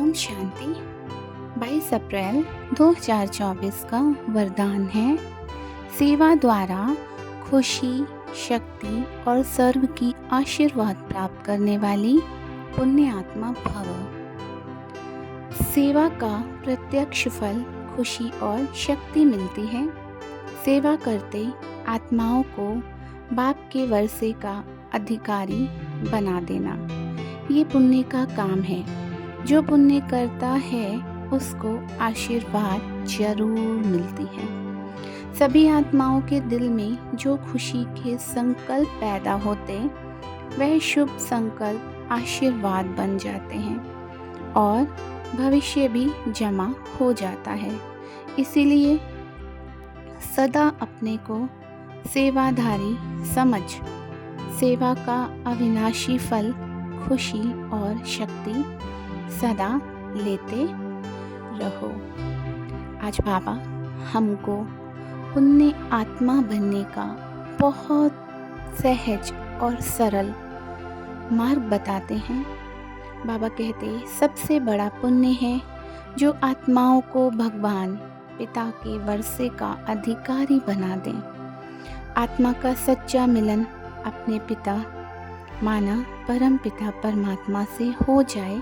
ओम शांति। 22 अप्रैल 2024 का वरदान है, सेवा द्वारा खुशी, शक्ति और सर्व की आशीर्वाद प्राप्त करने वाली पुण्य आत्मा भव। सेवा का प्रत्यक्ष फल खुशी और शक्ति मिलती है। सेवा करते आत्माओं को बाप के वर्षे का अधिकारी बना देना, ये पुण्य का काम है। जो पुण्य करता है उसको आशीर्वाद जरूर मिलती है। सभी आत्माओं के दिल में जो खुशी के संकल्प पैदा होते, वह शुभ संकल्प आशीर्वाद बन जाते हैं और भविष्य भी जमा हो जाता है। इसीलिए सदा अपने को सेवाधारी समझ सेवा का अविनाशी फल खुशी और शक्ति सदा लेते रहो। आज बाबा हमको पुण्य आत्मा बनने का बहुत सहज और सरल मार्ग बताते हैं। बाबा कहते सबसे बड़ा पुण्य है जो आत्माओं को भगवान पिता के वर्षे का अधिकारी बना दें। आत्मा का सच्चा मिलन अपने पिता माना परम पिता परमात्मा से हो जाए,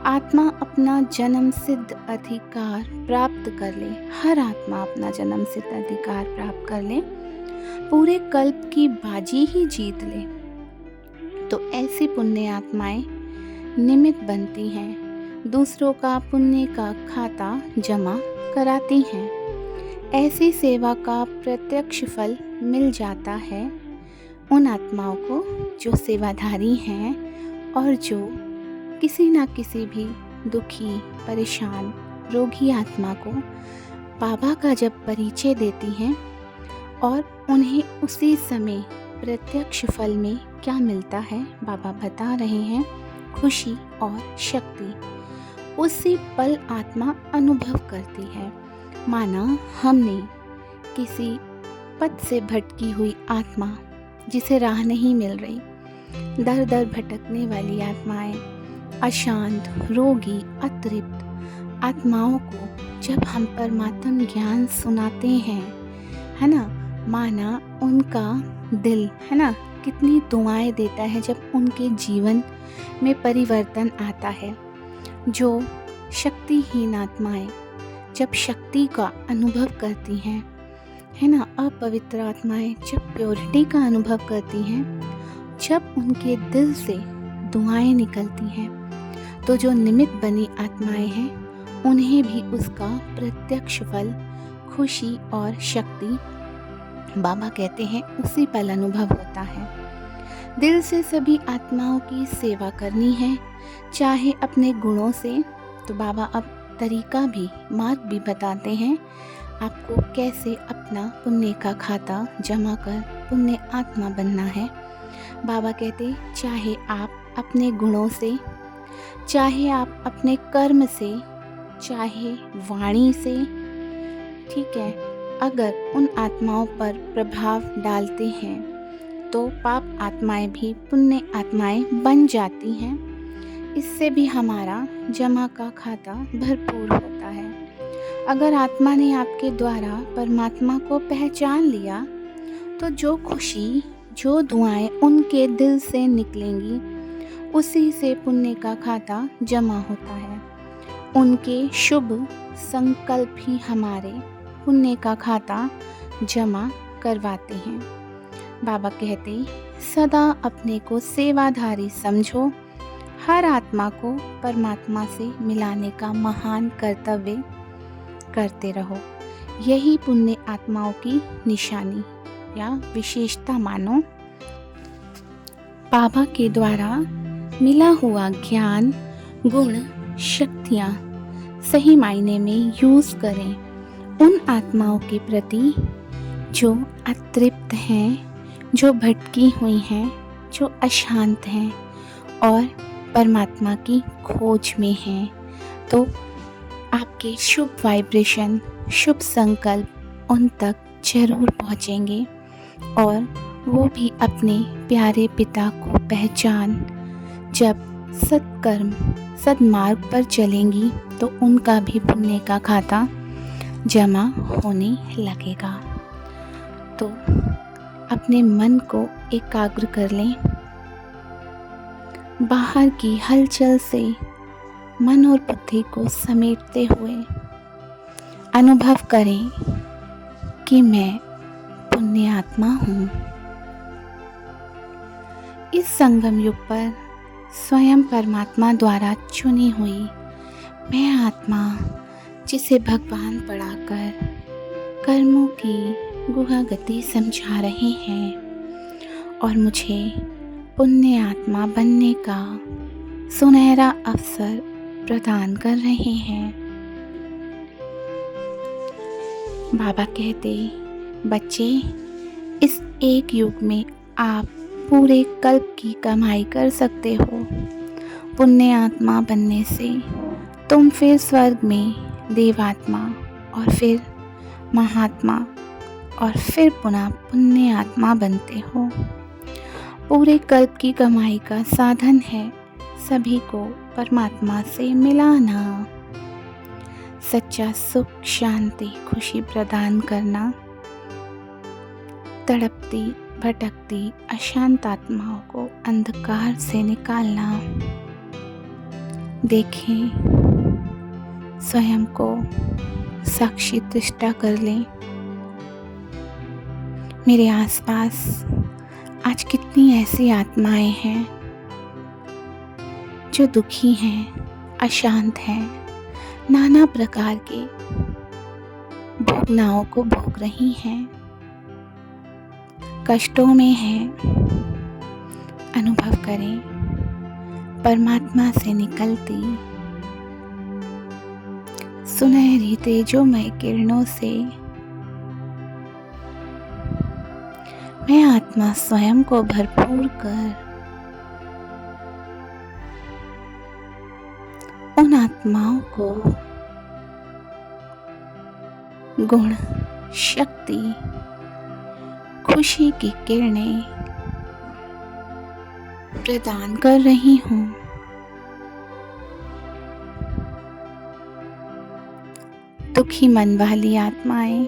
आत्मा अपना जन्म सिद्ध अधिकार प्राप्त कर ले। हर आत्मा अपना जन्म सिद्ध अधिकार प्राप्त कर ले, पूरे कल्प की बाजी ही जीत ले, तो ऐसी पुण्य आत्माएं निमित्त बनती हैं, दूसरों का पुण्य का खाता जमा कराती हैं। ऐसी सेवा का प्रत्यक्ष फल मिल जाता है उन आत्माओं को जो सेवाधारी हैं और जो किसी न किसी भी दुखी, परेशान, रोगी आत्मा को बाबा का जब परिचय देती हैं और उन्हें उसी समय प्रत्यक्ष फल में क्या मिलता है बाबा बता रहे हैं, खुशी और शक्ति। उसी पल आत्मा अनुभव करती है माना हमने किसी पथ से भटकी हुई आत्मा जिसे राह नहीं मिल रही, दर दर भटकने वाली आत्माएं, अशांत, रोगी, अतृप्त आत्माओं को जब हम परमात्म ज्ञान सुनाते हैं, है ना, माना उनका दिल, है ना, कितनी दुआएं देता है जब उनके जीवन में परिवर्तन आता है। जो शक्तिहीन आत्माएं जब शक्ति का अनुभव करती हैं, है ना, अपवित्र आत्माएं जब प्योरिटी का अनुभव करती हैं, जब उनके दिल से दुआएं निकलती हैं, तो जो निमित्त बनी आत्माएं हैं उन्हें भी उसका प्रत्यक्ष फल खुशी और शक्ति बाबा कहते हैं उसी पल अनुभव होता है। दिल से सभी आत्माओं की सेवा करनी है, चाहे अपने गुणों से। तो बाबा अब तरीका भी, मार्ग भी बताते हैं आपको कैसे अपना पुण्य का खाता जमा कर पुण्य आत्मा बनना है। बाबा कहते चाहे आप अपने गुणों से, चाहे आप अपने कर्म से, चाहे वाणी से, ठीक है, अगर उन आत्माओं पर प्रभाव डालते हैं तो पाप आत्माएं भी पुण्य आत्माएं बन जाती हैं। इससे भी हमारा जमा का खाता भरपूर होता है। अगर आत्मा ने आपके द्वारा परमात्मा को पहचान लिया तो जो खुशी, जो दुआएं उनके दिल से निकलेंगी, उसी से पुण्य का खाता जमा होता है। उनके शुभ संकल्प ही हमारे पुण्य का खाता जमा करवाते हैं। बाबा कहते सदा अपने को सेवाधारी समझो, हर आत्मा को परमात्मा से मिलाने का महान कर्तव्य करते रहो। यही पुण्य आत्माओं की निशानी या विशेषता मानो। बाबा के द्वारा मिला हुआ ज्ञान, गुण, शक्तियाँ सही मायने में यूज़ करें उन आत्माओं के प्रति जो अतृप्त हैं, जो भटकी हुई हैं, जो अशांत हैं और परमात्मा की खोज में हैं। तो आपके शुभ वाइब्रेशन, शुभ संकल्प उन तक जरूर पहुँचेंगे और वो भी अपने प्यारे पिता को पहचान जब सत्कर्म सद्मार्ग पर चलेंगी तो उनका भी पुण्य का खाता जमा होने लगेगा। तो अपने मन को एकाग्र कर लें। बाहर की हलचल से मन और बुद्धि को समेटते हुए अनुभव करें कि मैं पुण्य आत्मा हूँ। इस संगम युग पर स्वयं परमात्मा द्वारा चुनी हुई मैं आत्मा, जिसे भगवान पढ़ाकर कर्मों की गुहा गति समझा रहे हैं और मुझे पुण्य आत्मा बनने का सुनहरा अवसर प्रदान कर रहे हैं। बाबा कहते, बच्चे, इस एक युग में आप पूरे कल्प की कमाई कर सकते हो। पुण्य आत्मा बनने से तुम फिर स्वर्ग में देवात्मा और फिर महात्मा और फिर पुनः पुण्य आत्मा बनते हो। पूरे कल्प की कमाई का साधन है सभी को परमात्मा से मिलाना, सच्चा सुख, शांति, खुशी प्रदान करना, तड़पती भटकती अशांत आत्माओं को अंधकार से निकालना। देखें, स्वयं को साक्षी दृष्टा कर लें। मेरे आसपास आज कितनी ऐसी आत्माएं हैं जो दुखी हैं, अशांत हैं, नाना प्रकार के भावनाओं को भोग रही हैं, कष्टों में हैं। अनुभव करें परमात्मा से निकलती सुनहरी तेजोमय किरणों से मैं आत्मा स्वयं को भरपूर कर उन आत्माओं को गुण, शक्ति, खुशी की किरणें प्रदान कर रही हूँ। दुखी मन वाली आत्माएं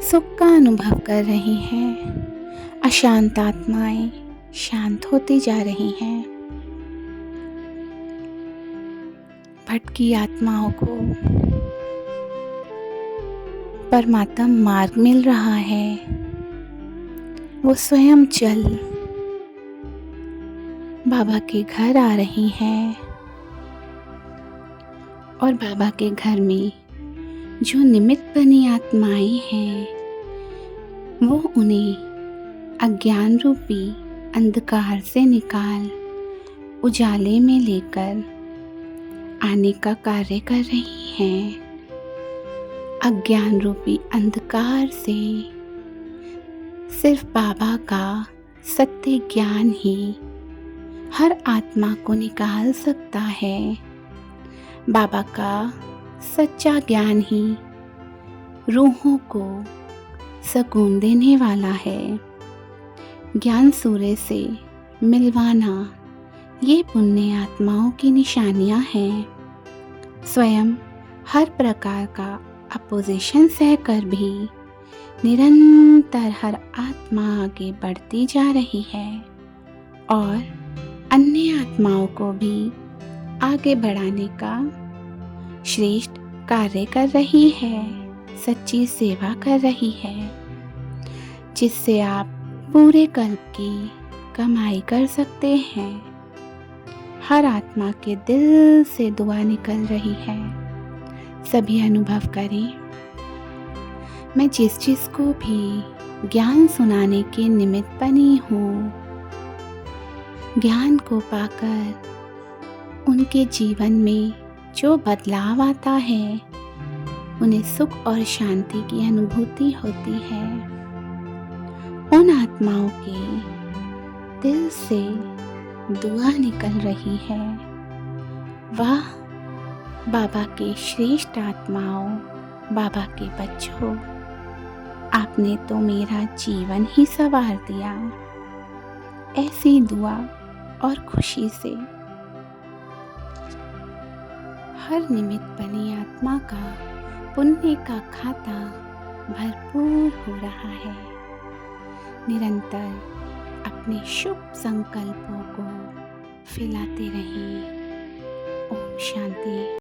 सुख का अनुभव कर रही हैं। अशांत आत्माएं शांत होती जा रही हैं। भटकी आत्माओं को परमात्मा मार्ग मिल रहा है। वो स्वयं चल बाबा के घर आ रही हैं और बाबा के घर में जो निमित्त बनी आत्माएं हैं वो उन्हें अज्ञान रूपी अंधकार से निकाल उजाले में लेकर आने का कार्य कर रही हैं। अज्ञान रूपी अंधकार से सिर्फ बाबा का सत्य ज्ञान ही हर आत्मा को निकाल सकता है। बाबा का सच्चा ज्ञान ही रूहों को सुकून देने वाला है। ज्ञान सूर्य से मिलवाना ये पुण्य आत्माओं की निशानियां हैं। स्वयं हर प्रकार का अपोजिशन सहकर भी निरंतर हर आत्मा आगे बढ़ती जा रही है और अन्य आत्माओं को भी आगे बढ़ाने का श्रेष्ठ कार्य कर रही है, सच्ची सेवा कर रही है, जिससे आप पूरे कल्प की कमाई कर सकते हैं। हर आत्मा के दिल से दुआ निकल रही है। सभी अनुभव करें, मैं जिस को भी ज्ञान सुनाने के निमित्त बनी हूँ, ज्ञान को पाकर उनके जीवन में जो बदलाव आता है उन्हें सुख और शांति की अनुभूति होती है। उन आत्माओं के दिल से दुआ निकल रही है। वाह बाबा के श्रेष्ठ आत्माओं, बाबा के बच्चों, आपने तो मेरा जीवन ही संवार दिया। ऐसी दुआ और खुशी से। हर निमित्त बनी आत्मा का पुण्य का खाता भरपूर हो रहा है। निरंतर अपने शुभ संकल्पों को फैलाते रहें। ओम शांति।